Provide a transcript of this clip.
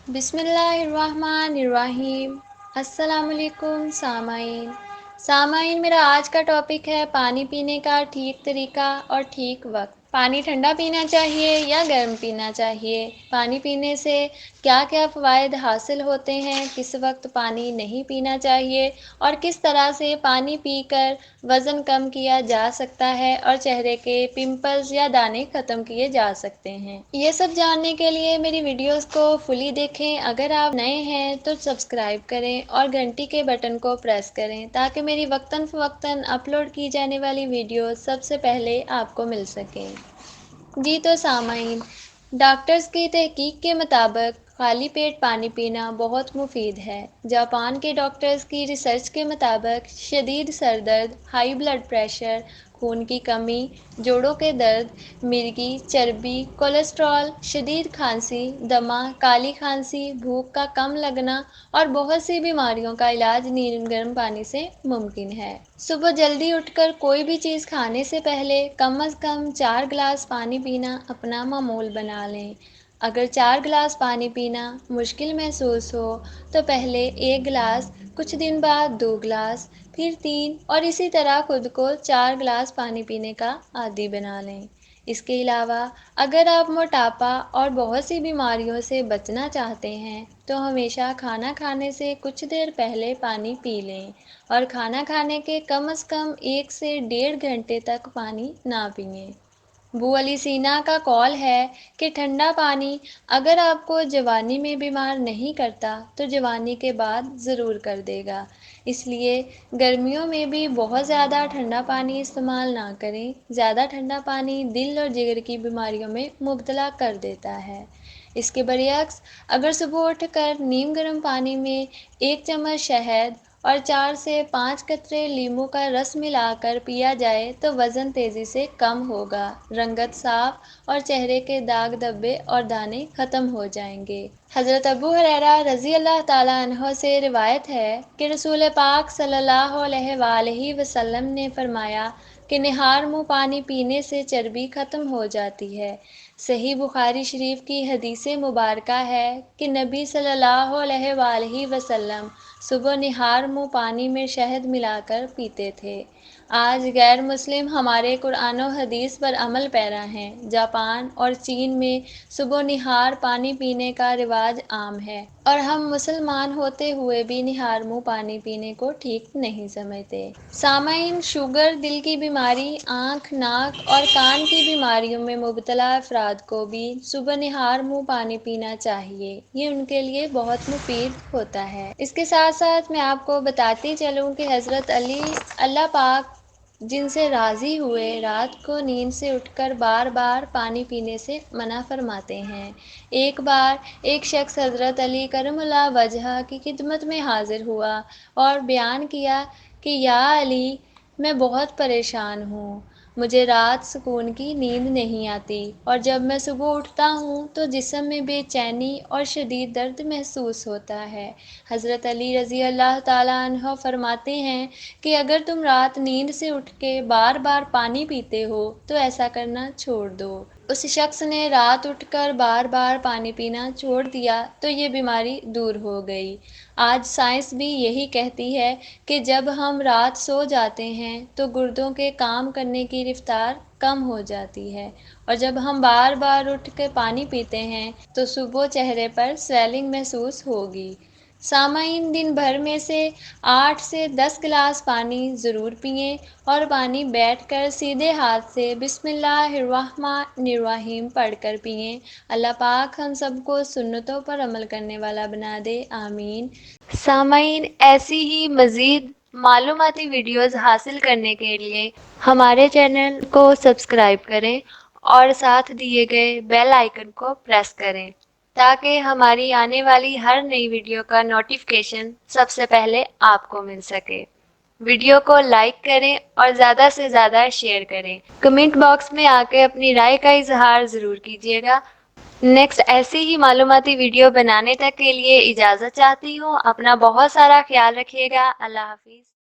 بسم اللہ الرحمن الرحیم۔ السلام علیکم سامعین، میرا آج کا ٹاپک ہے پانی پینے کا ٹھیک طریقہ اور ٹھیک وقت۔ پانی ٹھنڈا پینا چاہیے یا گرم پینا چاہیے؟ پانی پینے سے کیا کیا فوائد حاصل ہوتے ہیں؟ کس وقت پانی نہیں پینا چاہیے اور کس طرح سے پانی پی کر وزن کم کیا جا سکتا ہے اور چہرے کے پمپلز یا دانے ختم کیے جا سکتے ہیں؟ یہ سب جاننے کے لیے میری ویڈیوز کو فلی دیکھیں۔ اگر آپ نئے ہیں تو سبسکرائب کریں اور گھنٹی کے بٹن کو پریس کریں تاکہ میری وقتاً فوقتاً اپلوڈ کی جانے والی ویڈیوز سب سے پہلے آپ کو مل سکیں۔ جی تو سامعین، ڈاکٹرز کی تحقیق کے مطابق خالی پیٹ پانی پینا بہت مفید ہے۔ جاپان کے ڈاکٹرز کی ریسرچ کے مطابق شدید سر درد، ہائی بلڈ پریشر، خون کی کمی، جوڑوں کے درد، مرگی، چربی، کولیسٹرول، شدید کھانسی، دمہ، کالی کھانسی، بھوک کا کم لگنا اور بہت سی بیماریوں کا علاج نیم گرم پانی سے ممکن ہے۔ صبح جلدی اٹھ کر کوئی بھی چیز کھانے سے پہلے کم از کم 4 گلاس پانی پینا اپنا معمول بنا لیں۔ اگر 4 گلاس پانی پینا مشکل محسوس ہو تو پہلے 1 گلاس، کچھ دن بعد 2 گلاس، پھر 3 اور اسی طرح خود کو 4 گلاس پانی پینے کا عادی بنا لیں۔ اس کے علاوہ اگر آپ موٹاپا اور بہت سی بیماریوں سے بچنا چاہتے ہیں تو ہمیشہ کھانا کھانے سے کچھ دیر پہلے پانی پی لیں اور کھانا کھانے کے کم از کم 1 سے 1.5 گھنٹے تک پانی نہ پئیں۔ ابو علی سینا کا قول ہے کہ ٹھنڈا پانی اگر آپ کو جوانی میں بیمار نہیں کرتا تو جوانی کے بعد ضرور کر دے گا۔ اس لیے گرمیوں میں بھی بہت زیادہ ٹھنڈا پانی استعمال نہ کریں۔ زیادہ ٹھنڈا پانی دل اور جگر کی بیماریوں میں مبتلا کر دیتا ہے۔ اس کے برعکس اگر صبح اٹھ کر نیم گرم پانی میں 1 چمچ شہد اور 4 سے 5 قطرے لیموں کا رس ملا کر پیا جائے تو وزن تیزی سے کم ہوگا، رنگت صاف اور چہرے کے داغ دھبے اور دانے ختم ہو جائیں گے۔ حضرت ابو ہریرہ رضی اللہ تعالیٰ عنہ سے روایت ہے کہ رسول پاک صلی اللہ علیہ وآلہ وسلم نے فرمایا کہ نہار منہ پانی پینے سے چربی ختم ہو جاتی ہے۔ صحیح بخاری شریف کی حدیث مبارکہ ہے کہ نبی صلی اللہ علیہ وآلہ وسلم صبح نہار منہ پانی میں شہد ملا کر پیتے تھے۔ آج غیر مسلم ہمارے قرآن و حدیث پر عمل پیرا ہیں۔ جاپان اور چین میں صبح نہار پانی پینے کا رواج عام ہے اور ہم مسلمان ہوتے ہوئے بھی نہار منہ پانی پینے کو ٹھیک نہیں سمجھتے۔ سامعین، شوگر، دل کی بیماری، آنکھ، ناک اور کان کی بیماریوں میں مبتلا افراد کو بھی صبح نہار منہ پانی پینا چاہیے۔ یہ ان کے لیے بہت مفید ہوتا ہے۔ اس کے ساتھ ساتھ میں آپ کو بتاتی چلوں کہ حضرت علی اللہ پاک جن سے راضی ہوئے رات کو نیند سے اٹھ کر بار بار پانی پینے سے منع فرماتے ہیں۔ ایک بار ایک شخص حضرت علی کرم اللہ وجہہ کی خدمت میں حاضر ہوا اور بیان کیا کہ یا علی، میں بہت پریشان ہوں، مجھے رات سکون کی نیند نہیں آتی اور جب میں صبح اٹھتا ہوں تو جسم میں بے چینی اور شدید درد محسوس ہوتا ہے۔ حضرت علی رضی اللہ تعالیٰ عنہ فرماتے ہیں کہ اگر تم رات نیند سے اٹھ کے بار بار پانی پیتے ہو تو ایسا کرنا چھوڑ دو۔ اس شخص نے رات اٹھ کر بار بار پانی پینا چھوڑ دیا تو یہ بیماری دور ہو گئی۔ آج سائنس بھی یہی کہتی ہے کہ جب ہم رات سو جاتے ہیں تو گردوں کے کام کرنے کی رفتار کم ہو جاتی ہے اور جب ہم بار بار اٹھ کے پانی پیتے ہیں تو صبح چہرے پر سویلنگ محسوس ہوگی۔ سامعین، دن بھر میں سے 8 سے 10 گلاس پانی ضرور پئیں اور پانی بیٹھ کر سیدھے ہاتھ سے بسم اللہ الرحمن الرحیم پڑھ کر پئیں۔ اللہ پاک ہم سب کو سنتوں پر عمل کرنے والا بنا دے، آمین۔ سامعین، ایسی ہی مزید معلوماتی ویڈیوز حاصل کرنے کے لیے ہمارے چینل کو سبسکرائب کریں اور ساتھ دیے گئے بیل آئیکن کو پریس کریں تاکہ ہماری آنے والی ہر نئی ویڈیو کا نوٹیفیکیشن سب سے پہلے آپ کو مل سکے۔ ویڈیو کو لائک کریں اور زیادہ سے زیادہ شیئر کریں۔ کمنٹ باکس میں آ کے اپنی رائے کا اظہار ضرور کیجیے گا۔ نیکسٹ ایسی ہی معلوماتی ویڈیو بنانے تک کے لیے اجازت چاہتی ہوں۔ اپنا بہت سارا خیال رکھیے گا۔ اللہ حافظ۔